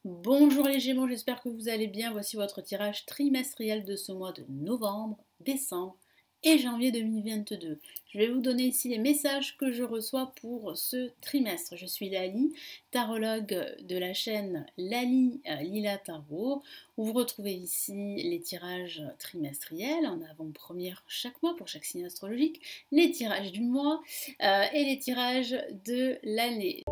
Bonjour les Gémeaux, j'espère que vous allez bien. Voici votre tirage trimestriel de ce mois de novembre, décembre et janvier 2022. Je vais vous donner ici les messages que je reçois pour ce trimestre. Je suis Lali, tarologue de la chaîne Lali Lila Tarot, où vous retrouvez ici les tirages trimestriels en avant-première chaque mois pour chaque signe astrologique, les tirages du mois et les tirages de l'année.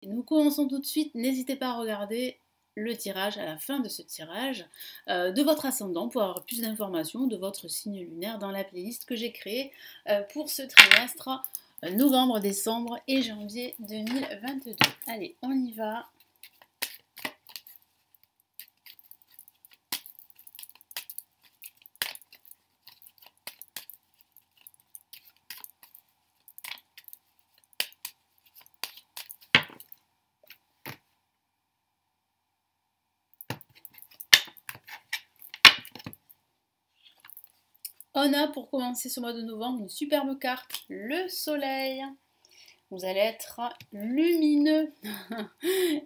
Nous commençons tout de suite, n'hésitez pas à regarder le tirage à la fin de ce tirage de votre ascendant pour avoir plus d'informations de votre signe lunaire dans la playlist que j'ai créée pour ce trimestre novembre, décembre et janvier 2022. Allez, on y va. On a pour commencer ce mois de novembre une superbe carte, le soleil. Vous allez être lumineux.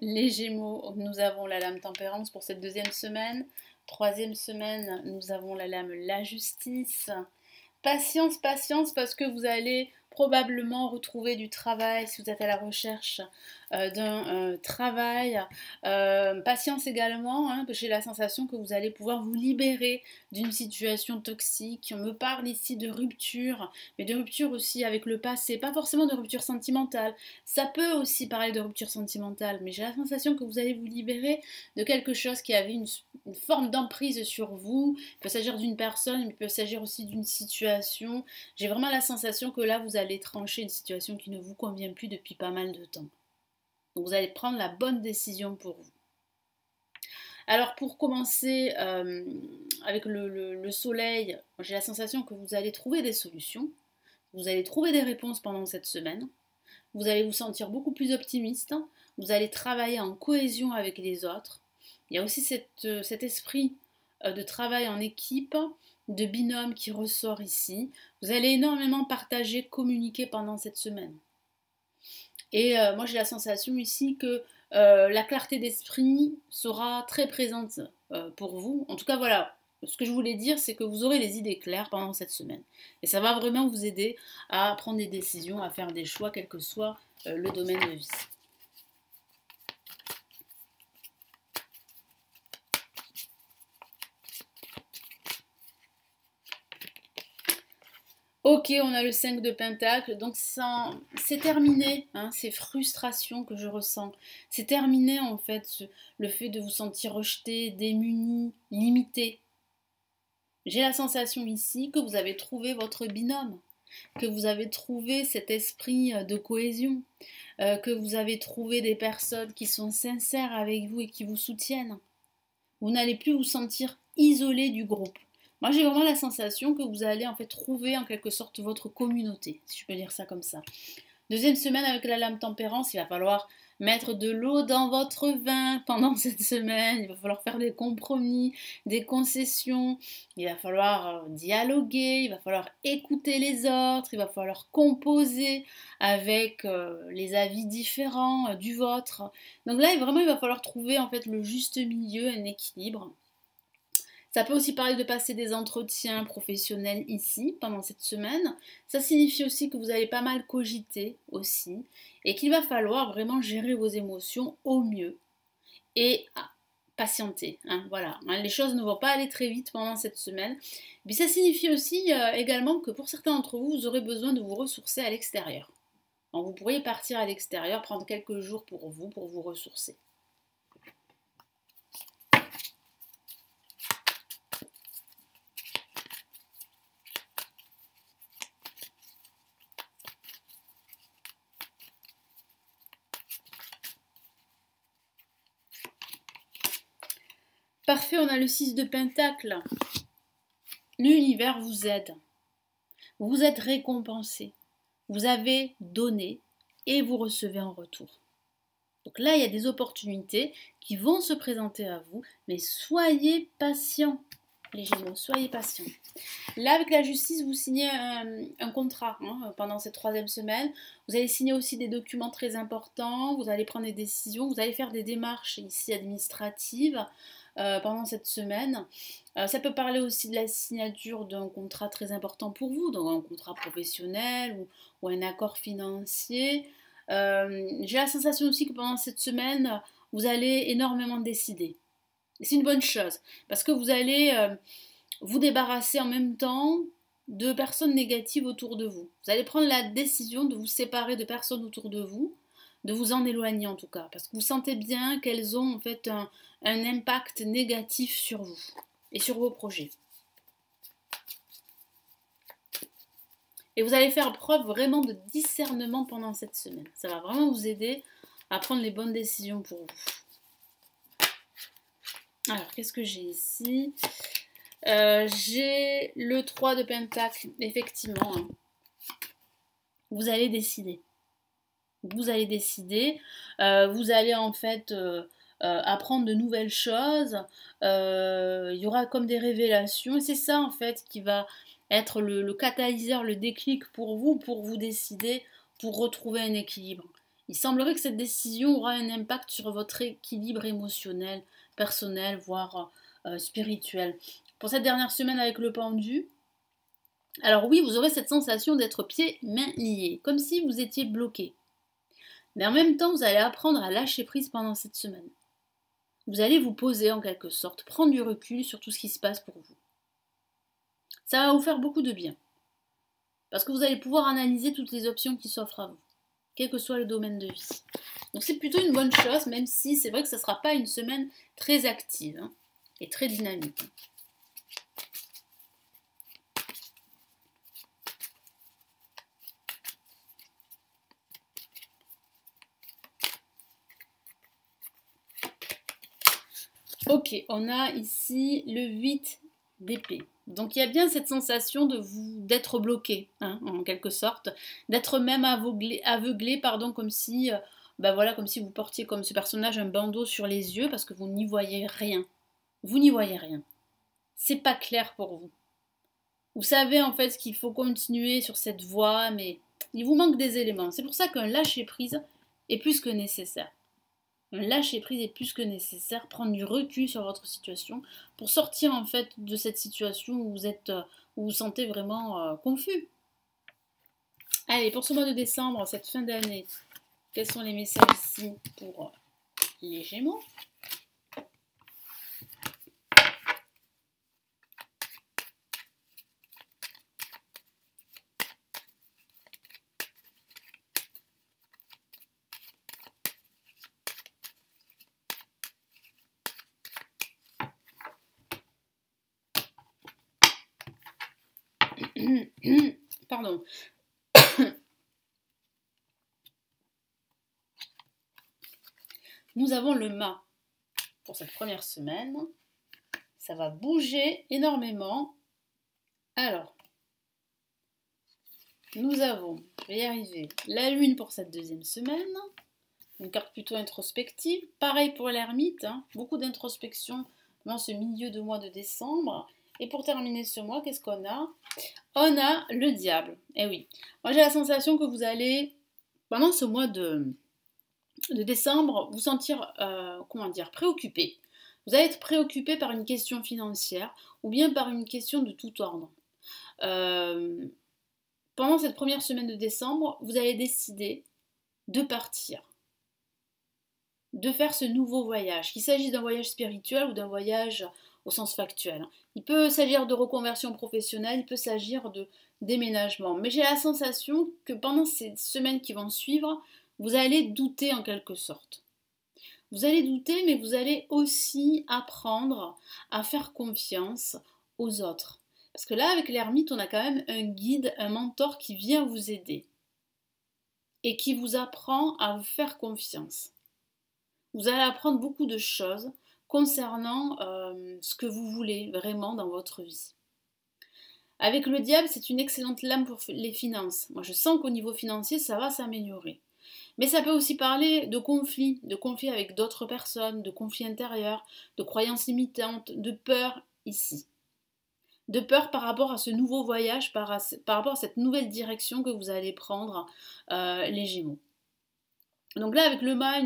Les Gémeaux, nous avons la lame tempérance pour cette deuxième semaine. Troisième semaine, nous avons la lame la justice. Patience, patience, parce que vous allez probablement retrouver du travail si vous êtes à la recherche d'un travail. Patience également, hein, j'ai la sensation que vous allez pouvoir vous libérer d'une situation toxique. On me parle ici de rupture, mais de rupture aussi avec le passé, pas forcément de rupture sentimentale. Ça peut aussi parler de rupture sentimentale, mais j'ai la sensation que vous allez vous libérer de quelque chose qui avait une forme d'emprise sur vous. Il peut s'agir d'une personne, mais il peut s'agir aussi d'une situation. J'ai vraiment la sensation que là, vous allez trancher une situation qui ne vous convient plus depuis pas mal de temps. Donc vous allez prendre la bonne décision pour vous. Alors pour commencer avec le soleil, j'ai la sensation que vous allez trouver des solutions, vous allez trouver des réponses pendant cette semaine, vous allez vous sentir beaucoup plus optimiste, vous allez travailler en cohésion avec les autres. Il y a aussi cet esprit de travail en équipe, de binôme qui ressort ici. Vous allez énormément partager, communiquer pendant cette semaine. Et moi j'ai la sensation ici que la clarté d'esprit sera très présente pour vous. En tout cas voilà, ce que je voulais dire c'est que vous aurez les idées claires pendant cette semaine. Et ça va vraiment vous aider à prendre des décisions, à faire des choix, quel que soit le domaine de vie. Ok, on a le 5 de Pentacle, donc c'est terminé, hein, ces frustrations que je ressens. C'est terminé en fait, le fait de vous sentir rejeté, démuni, limité. J'ai la sensation ici que vous avez trouvé votre binôme, que vous avez trouvé cet esprit de cohésion, que vous avez trouvé des personnes qui sont sincères avec vous et qui vous soutiennent. Vous n'allez plus vous sentir isolé du groupe. Moi, j'ai vraiment la sensation que vous allez en fait trouver en quelque sorte votre communauté, si je peux dire ça comme ça. Deuxième semaine avec la lame tempérance, il va falloir mettre de l'eau dans votre vin pendant cette semaine, il va falloir faire des compromis, des concessions, il va falloir dialoguer, il va falloir écouter les autres, il va falloir composer avec les avis différents du vôtre. Donc là, vraiment, il va falloir trouver en fait le juste milieu, un équilibre. Ça peut aussi parler de passer des entretiens professionnels ici pendant cette semaine. Ça signifie aussi que vous allez pas mal cogiter aussi et qu'il va falloir vraiment gérer vos émotions au mieux et patienter. Hein, voilà, hein, les choses ne vont pas aller très vite pendant cette semaine. Mais ça signifie aussi également que pour certains d'entre vous, vous aurez besoin de vous ressourcer à l'extérieur. Donc vous pourriez partir à l'extérieur, prendre quelques jours pour vous ressourcer. Parfait, on a le 6 de Pentacle. L'univers vous aide. Vous êtes récompensé. Vous avez donné et vous recevez en retour. Donc là, il y a des opportunités qui vont se présenter à vous, mais soyez patient. les Gémeaux, soyez patients. Là, avec la justice, vous signez un contrat pendant cette troisième semaine. Vous allez signer aussi des documents très importants, vous allez prendre des décisions, vous allez faire des démarches ici administratives pendant cette semaine. Ça peut parler aussi de la signature d'un contrat très important pour vous, donc un contrat professionnel ou un accord financier. J'ai la sensation aussi que pendant cette semaine, vous allez énormément décider. Et c'est une bonne chose, parce que vous allez vous débarrasser en même temps de personnes négatives autour de vous. Vous allez prendre la décision de vous séparer de personnes autour de vous, de vous en éloigner en tout cas, parce que vous sentez bien qu'elles ont en fait un impact négatif sur vous et sur vos projets. Et vous allez faire preuve vraiment de discernement pendant cette semaine. Ça va vraiment vous aider à prendre les bonnes décisions pour vous. Alors, qu'est-ce que j'ai ici? J'ai le 3 de Pentacle, effectivement. Vous allez décider. Vous allez décider. Vous allez en fait apprendre de nouvelles choses. Il y aura comme des révélations. Et c'est ça en fait qui va être le catalyseur, le déclic pour vous décider, pour retrouver un équilibre. Il semblerait que cette décision aura un impact sur votre équilibre émotionnel, personnel, voire spirituel. Pour cette dernière semaine avec le pendu, alors oui, vous aurez cette sensation d'être pieds-mains liés, comme si vous étiez bloqué. Mais en même temps, vous allez apprendre à lâcher prise pendant cette semaine. Vous allez vous poser en quelque sorte, prendre du recul sur tout ce qui se passe pour vous. Ça va vous faire beaucoup de bien. Parce que vous allez pouvoir analyser toutes les options qui s'offrent à vous, quel que soit le domaine de vie. Donc c'est plutôt une bonne chose, même si c'est vrai que ça ne sera pas une semaine très active et très dynamique. Ok, on a ici le 8 d'épée. Donc il y a bien cette sensation d'être bloqué, en quelque sorte, d'être même aveuglé, comme si, comme si vous portiez comme ce personnage un bandeau sur les yeux parce que vous n'y voyez rien. Vous n'y voyez rien. C'est pas clair pour vous. Vous savez en fait qu'il faut continuer sur cette voie, mais il vous manque des éléments. C'est pour ça qu'un lâcher prise est plus que nécessaire. Un lâcher prise est plus que nécessaire, prendre du recul sur votre situation pour sortir en fait de cette situation où vous sentez vraiment confus. Allez, pour ce mois de décembre, cette fin d'année, quels sont les messages ici pour les Gémeaux? Pardon. Nous avons le mât pour cette première semaine. Ça va bouger énormément. Alors, nous avons, je vais y arriver, la lune pour cette deuxième semaine. Une carte plutôt introspective. Pareil pour l'ermite, beaucoup d'introspection dans ce milieu de mois de décembre. Et pour terminer ce mois, qu'est-ce qu'on a? On a le diable. Eh oui, moi j'ai la sensation que vous allez, pendant ce mois de décembre, vous sentir, préoccupé. Vous allez être préoccupé par une question financière ou bien par une question de tout ordre. Pendant cette première semaine de décembre, vous allez décider de partir, de faire ce nouveau voyage, qu'il s'agisse d'un voyage spirituel ou d'un voyage au sens factuel. Il peut s'agir de reconversion professionnelle, il peut s'agir de déménagement. Mais j'ai la sensation que pendant ces semaines qui vont suivre, vous allez douter en quelque sorte. Vous allez douter, mais vous allez aussi apprendre à faire confiance aux autres. Parce que là, avec l'ermite, on a quand même un guide, un mentor qui vient vous aider et qui vous apprend à vous faire confiance. Vous allez apprendre beaucoup de choses concernant ce que vous voulez vraiment dans votre vie. Avec le diable, c'est une excellente lame pour les finances. Moi, je sens qu'au niveau financier, ça va s'améliorer. Mais ça peut aussi parler de conflits avec d'autres personnes, de conflits intérieurs, de croyances limitantes, de peur ici. de peur par rapport à ce nouveau voyage, par rapport à cette nouvelle direction que vous allez prendre, les Gémeaux. Donc là, avec le mât,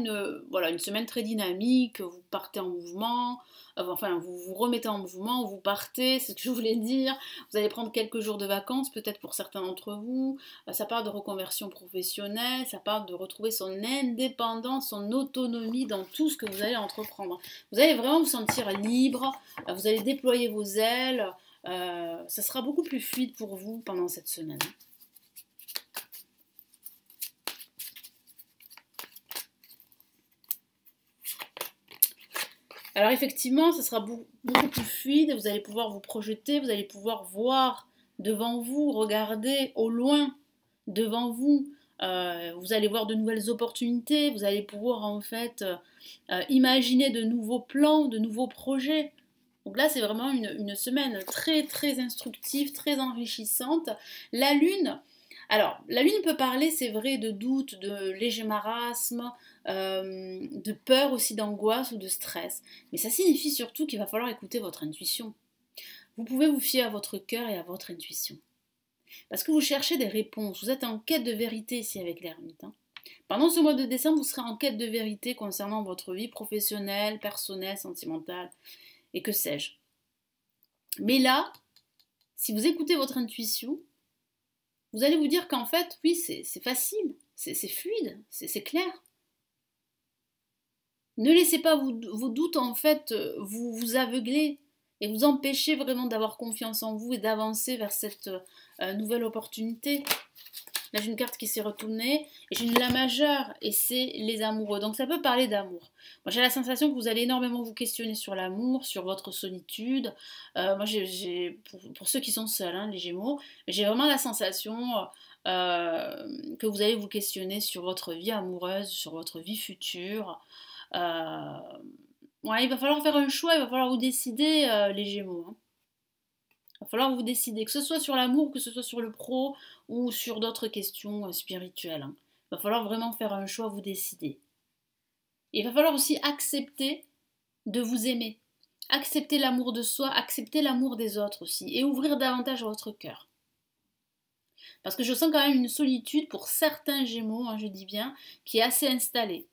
voilà, une semaine très dynamique, vous partez en mouvement, enfin, vous vous remettez en mouvement, vous partez, c'est ce que je voulais dire, vous allez prendre quelques jours de vacances, peut-être pour certains d'entre vous, ça parle de reconversion professionnelle, ça parle de retrouver son indépendance, son autonomie dans tout ce que vous allez entreprendre. Vous allez vraiment vous sentir libre, vous allez déployer vos ailes, ça sera beaucoup plus fluide pour vous pendant cette semaine. Alors effectivement, ça sera beaucoup plus fluide, vous allez pouvoir vous projeter, vous allez pouvoir voir devant vous, regarder au loin devant vous, vous allez voir de nouvelles opportunités, vous allez pouvoir en fait imaginer de nouveaux plans, de nouveaux projets. Donc là, c'est vraiment une semaine très très instructive, très enrichissante. La Lune, alors la Lune peut parler, c'est vrai, de doute, de léger marasme, de peur aussi, d'angoisse ou de stress. Mais ça signifie surtout qu'il va falloir écouter votre intuition. Vous pouvez vous fier à votre cœur et à votre intuition. Parce que vous cherchez des réponses, vous êtes en quête de vérité ici avec l'ermite. Pendant ce mois de décembre, vous serez en quête de vérité concernant votre vie professionnelle, personnelle, sentimentale, et que sais-je. Mais là, si vous écoutez votre intuition, vous allez vous dire qu'en fait, oui, c'est facile, c'est fluide, c'est clair. Ne laissez pas vos doutes en fait vous aveugler et vous empêcher vraiment d'avoir confiance en vous et d'avancer vers cette nouvelle opportunité. Là, j'ai une carte qui s'est retournée et j'ai une la majeure et c'est les amoureux. Donc, ça peut parler d'amour. Moi, j'ai la sensation que vous allez énormément vous questionner sur l'amour, sur votre solitude. Moi, pour ceux qui sont seuls, hein, les Gémeaux, j'ai vraiment la sensation que vous allez vous questionner sur votre vie amoureuse, sur votre vie future. Ouais, il va falloir faire un choix, il va falloir vous décider, les Gémeaux. Hein. Il va falloir vous décider, que ce soit sur l'amour, que ce soit sur le pro ou sur d'autres questions spirituelles. Hein. Il va falloir vraiment faire un choix, vous décider. Et il va falloir aussi accepter de vous aimer. Accepter l'amour de soi, accepter l'amour des autres aussi. Et ouvrir davantage votre cœur. Parce que je sens quand même une solitude pour certains Gémeaux, hein, je dis bien, qui est assez installée.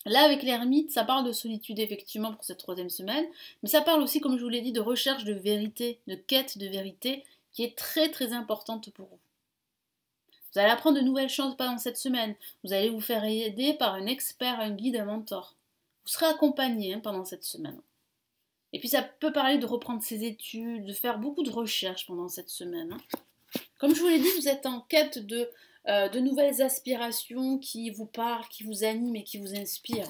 Là, avec l'ermite, ça parle de solitude effectivement pour cette troisième semaine, mais ça parle aussi, comme je vous l'ai dit, de recherche de vérité, de quête de vérité, qui est très très importante pour vous. Vous allez apprendre de nouvelles choses pendant cette semaine. Vous allez vous faire aider par un expert, un guide, un mentor. Vous serez accompagné pendant cette semaine. Et puis ça peut parler de reprendre ses études, de faire beaucoup de recherches pendant cette semaine. Comme je vous l'ai dit, vous êtes en quête de nouvelles aspirations qui vous parlent, qui vous animent et qui vous inspirent.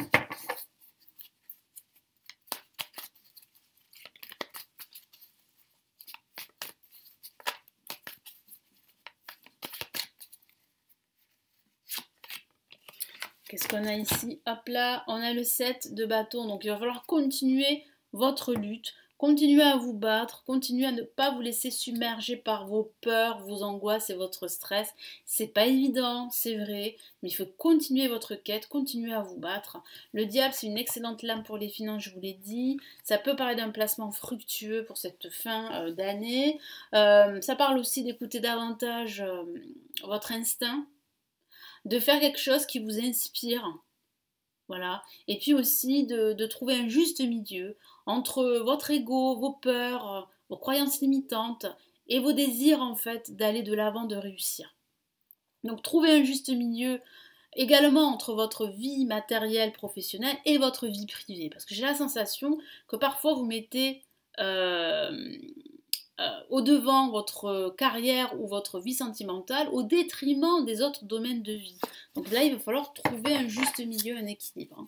Qu'est-ce qu'on a ici? Hop là, on a le 7 de bâton. Donc il va falloir continuer votre lutte, continuer à vous battre, continuer à ne pas vous laisser submerger par vos peurs, vos angoisses et votre stress. C'est pas évident, c'est vrai, mais il faut continuer votre quête, continuer à vous battre. Le diable, c'est une excellente lame pour les finances, je vous l'ai dit. Ça peut parler d'un placement fructueux pour cette fin d'année. Ça parle aussi d'écouter davantage votre instinct, de faire quelque chose qui vous inspire. Voilà. Et puis aussi de trouver un juste milieu entre votre ego, vos peurs, vos croyances limitantes et vos désirs en fait d'aller de l'avant, de réussir. Donc trouver un juste milieu également entre votre vie matérielle, professionnelle et votre vie privée. Parce que j'ai la sensation que parfois vous mettez au devant votre carrière ou votre vie sentimentale au détriment des autres domaines de vie. Donc là, il va falloir trouver un juste milieu, un équilibre.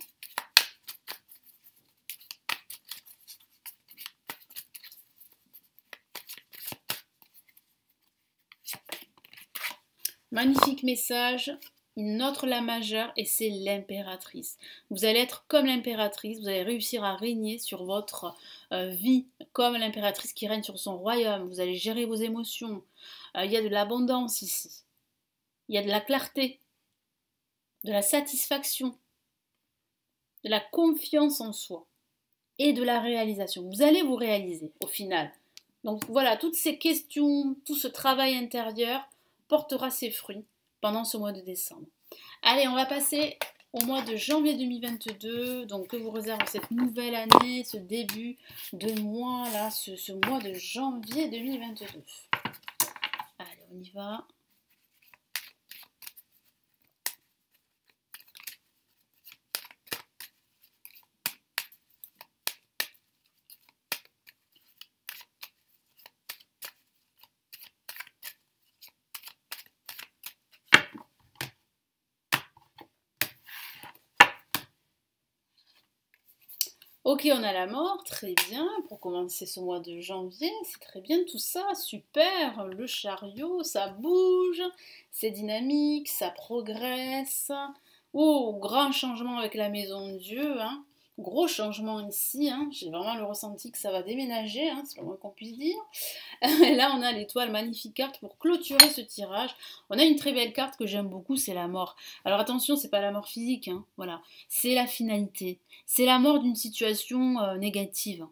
Magnifique message. Une autre la majeure et c'est l'impératrice. Vous allez être comme l'impératrice, vous allez réussir à régner sur votre vie comme l'impératrice qui règne sur son royaume. Vous allez gérer vos émotions. Il y a de l'abondance ici. Il y a de la clarté, de la satisfaction, de la confiance en soi et de la réalisation. Vous allez vous réaliser au final. Donc voilà, toutes ces questions, tout ce travail intérieur portera ses fruits pendant ce mois de décembre. Allez, on va passer au mois de janvier 2022. Donc que vous réserve cette nouvelle année, ce début de mois là, ce mois de janvier 2022. Allez, on y va. Ok, on a la mort, très bien, pour commencer ce mois de janvier, c'est très bien tout ça, super, le chariot, ça bouge, c'est dynamique, ça progresse. Oh, grand changement avec la maison de Dieu, hein. Gros changement ici, hein. J'ai vraiment le ressenti que ça va déménager, hein, c'est le moins qu'on puisse dire. Et là, on a l'étoile, magnifique carte pour clôturer ce tirage. On a une très belle carte que j'aime beaucoup, c'est la mort. Alors attention, c'est pas la mort physique, hein, voilà. C'est la finalité. C'est la mort d'une situation négative.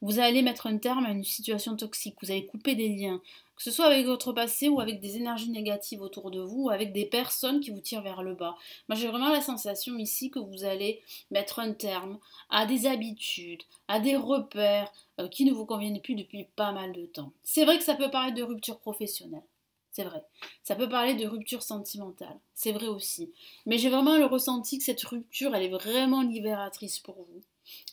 Vous allez mettre un terme à une situation toxique. Vous allez couper des liens, que ce soit avec votre passé ou avec des énergies négatives autour de vous, ou avec des personnes qui vous tirent vers le bas. Moi, j'ai vraiment la sensation ici que vous allez mettre un terme à des habitudes, à des repères qui ne vous conviennent plus depuis pas mal de temps. C'est vrai que ça peut parler de rupture professionnelle. C'est vrai. Ça peut parler de rupture sentimentale. C'est vrai aussi. Mais j'ai vraiment le ressenti que cette rupture, elle est vraiment libératrice pour vous.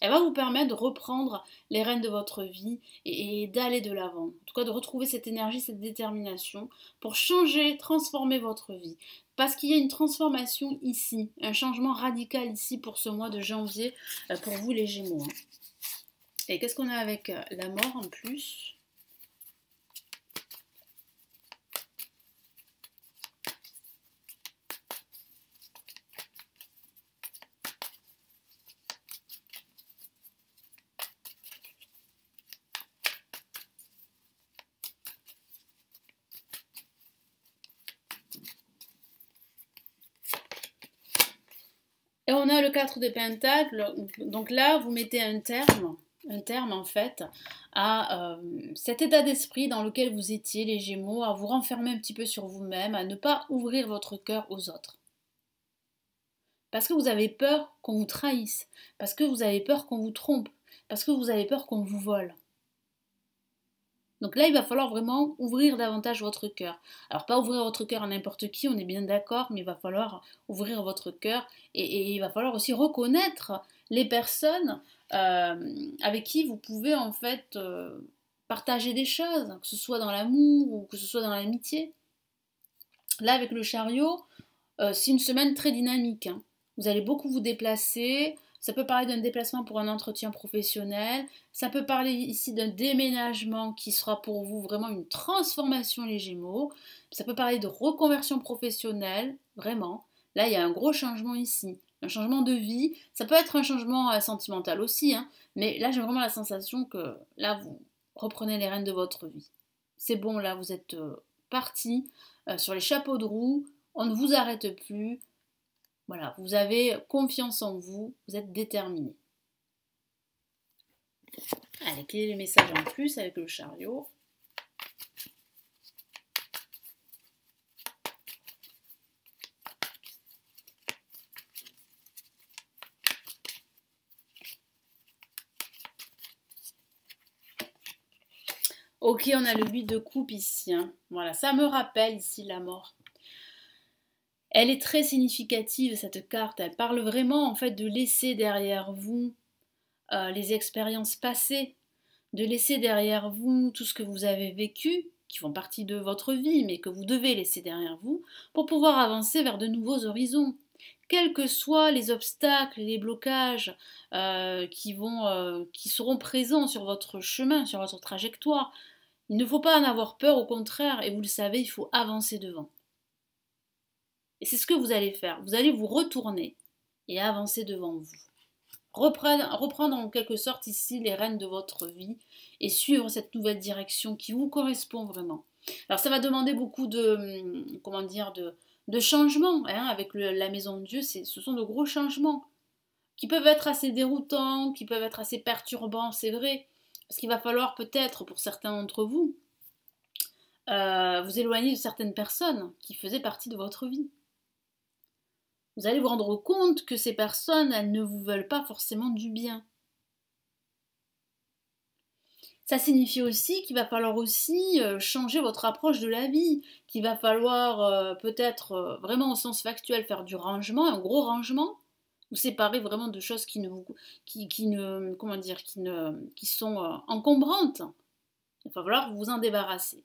Elle va vous permettre de reprendre les rênes de votre vie et d'aller de l'avant. En tout cas, de retrouver cette énergie, cette détermination pour changer, transformer votre vie. Parce qu'il y a une transformation ici, un changement radical ici pour ce mois de janvier, pour vous les Gémeaux. Et qu'est-ce qu'on a avec la mort en plus ? Et on a le 4 de Pentacles, donc là vous mettez un terme en fait, à cet état d'esprit dans lequel vous étiez les Gémeaux, à vous renfermer un petit peu sur vous-même, à ne pas ouvrir votre cœur aux autres. Parce que vous avez peur qu'on vous trahisse, parce que vous avez peur qu'on vous trompe, parce que vous avez peur qu'on vous vole. Donc là, il va falloir vraiment ouvrir davantage votre cœur. Alors pas ouvrir votre cœur à n'importe qui, on est bien d'accord, mais il va falloir ouvrir votre cœur et il va falloir aussi reconnaître les personnes avec qui vous pouvez en fait partager des choses, que ce soit dans l'amour ou que ce soit dans l'amitié. Là, avec le chariot, c'est une semaine très dynamique, hein. Vous allez beaucoup vous déplacer. Ça peut parler d'un déplacement pour un entretien professionnel. Ça peut parler ici d'un déménagement qui sera pour vous vraiment une transformation les Gémeaux. Ça peut parler de reconversion professionnelle, vraiment. Là, il y a un gros changement ici. Un changement de vie. Ça peut être un changement sentimental aussi, hein. Mais là, j'ai vraiment la sensation que là, vous reprenez les rênes de votre vie. C'est bon, là, vous êtes parti sur les chapeaux de roue. On ne vous arrête plus. Voilà, vous avez confiance en vous, vous êtes déterminé. Allez, quel est le message en plus avec le chariot ? Ok, on a le 8 de coupe ici, hein. Voilà, ça me rappelle ici la mort. Elle est très significative cette carte, elle parle vraiment en fait de laisser derrière vous les expériences passées, de laisser derrière vous tout ce que vous avez vécu, qui font partie de votre vie, mais que vous devez laisser derrière vous, pour pouvoir avancer vers de nouveaux horizons. Quels que soient les obstacles, les blocages qui seront présents sur votre chemin, sur votre trajectoire, il ne faut pas en avoir peur, au contraire, et vous le savez, il faut avancer devant. Et c'est ce que vous allez faire. Vous allez vous retourner et avancer devant vous. Reprendre en quelque sorte ici les rênes de votre vie et suivre cette nouvelle direction qui vous correspond vraiment. Alors ça va demander beaucoup de changements, hein, avec la maison de Dieu, ce sont de gros changements qui peuvent être assez déroutants, qui peuvent être assez perturbants, c'est vrai. Parce qu'il va falloir peut-être, pour certains d'entre vous, vous éloigner de certaines personnes qui faisaient partie de votre vie. Vous allez vous rendre compte que ces personnes, elles ne vous veulent pas forcément du bien. Ça signifie aussi qu'il va falloir aussi changer votre approche de la vie, qu'il va falloir peut-être vraiment au sens factuel faire du rangement, un gros rangement, vous séparer vraiment de choses qui ne vous, qui ne, comment dire, qui sont encombrantes. Il va falloir vous en débarrasser.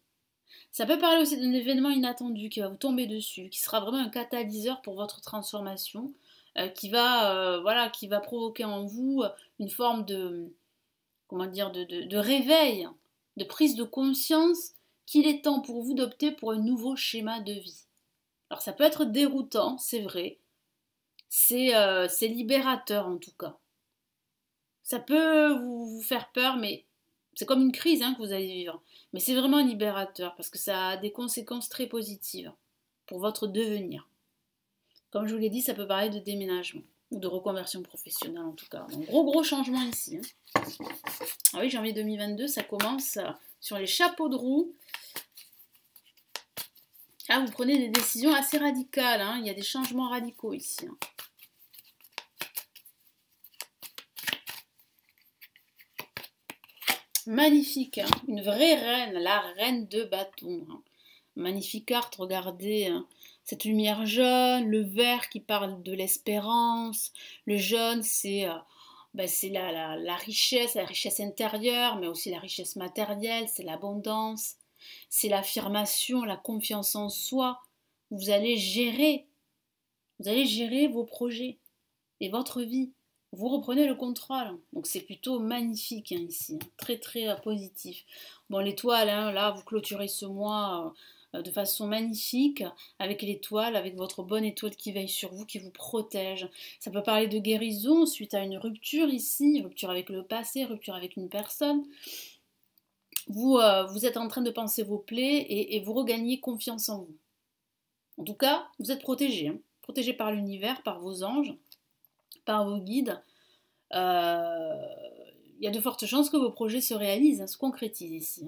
Ça peut parler aussi d'un événement inattendu qui va vous tomber dessus, qui sera vraiment un catalyseur pour votre transformation, voilà, qui va provoquer en vous une forme de, comment dire, de réveil, de prise de conscience qu'il est temps pour vous d'opter pour un nouveau schéma de vie. Alors ça peut être déroutant, c'est vrai, c'est libérateur en tout cas. Ça peut vous faire peur, mais c'est comme une crise que vous allez vivre. Mais c'est vraiment libérateur parce que ça a des conséquences très positives pour votre devenir. Comme je vous l'ai dit, ça peut parler de déménagement ou de reconversion professionnelle en tout cas. Donc gros changement ici. Ah oui, janvier 2022, ça commence sur les chapeaux de roue. Ah, vous prenez des décisions assez radicales. Il y a des changements radicaux ici. Magnifique, une vraie reine, la reine de bâton. Magnifique carte, regardez cette lumière jaune, le vert qui parle de l'espérance, le jaune c'est la richesse intérieure, mais aussi la richesse matérielle, c'est l'abondance, c'est l'affirmation, la confiance en soi. Vous allez gérer vos projets et votre vie. Vous reprenez le contrôle. Donc c'est plutôt magnifique ici, très très positif. Bon, l'étoile, là, vous clôturez ce mois de façon magnifique, avec l'étoile, avec votre bonne étoile qui veille sur vous, qui vous protège. Ça peut parler de guérison suite à une rupture ici, rupture avec le passé, rupture avec une personne. Vous êtes en train de penser vos plaies et vous regagnez confiance en vous. En tout cas, vous êtes protégé, protégé par l'univers, par vos anges, par vos guides. Il y a de fortes chances que vos projets se réalisent, se concrétisent ici.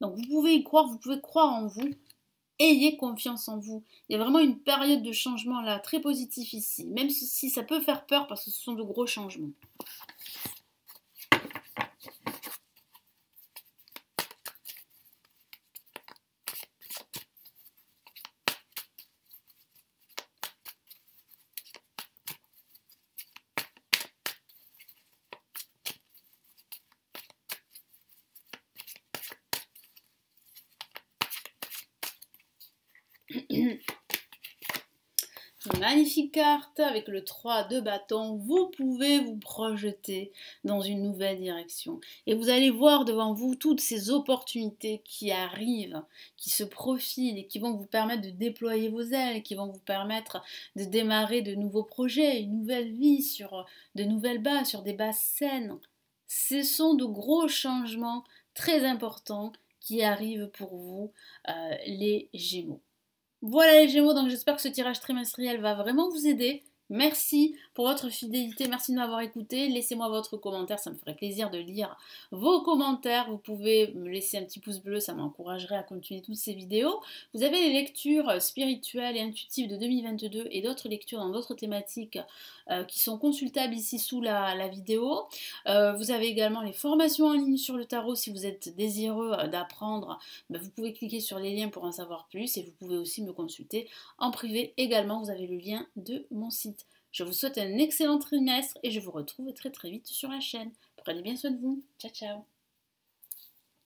Donc vous pouvez y croire, vous pouvez croire en vous, ayez confiance en vous. Il y a vraiment une période de changement là, très positive ici, même si ça peut faire peur parce que ce sont de gros changements. Magnifique carte avec le 3 de bâton, vous pouvez vous projeter dans une nouvelle direction et vous allez voir devant vous toutes ces opportunités qui arrivent, qui se profilent et qui vont vous permettre de déployer vos ailes, qui vont vous permettre de démarrer de nouveaux projets, une nouvelle vie sur de nouvelles bases, sur des bases saines. Ce sont de gros changements très importants qui arrivent pour vous, les Gémeaux. Voilà les Gémeaux, donc j'espère que ce tirage trimestriel va vraiment vous aider. Merci pour votre fidélité, merci de m'avoir écouté. Laissez-moi votre commentaire, ça me ferait plaisir de lire vos commentaires. Vous pouvez me laisser un petit pouce bleu, ça m'encouragerait à continuer toutes ces vidéos. Vous avez les lectures spirituelles et intuitives de 2022 et d'autres lectures dans d'autres thématiques qui sont consultables ici sous la vidéo. Vous avez également les formations en ligne sur le tarot si vous êtes désireux d'apprendre. Vous pouvez cliquer sur les liens pour en savoir plus et vous pouvez aussi me consulter en privé également. Vous avez le lien de mon site. Je vous souhaite un excellent trimestre et je vous retrouve très très vite sur la chaîne. Prenez bien soin de vous. Ciao ciao.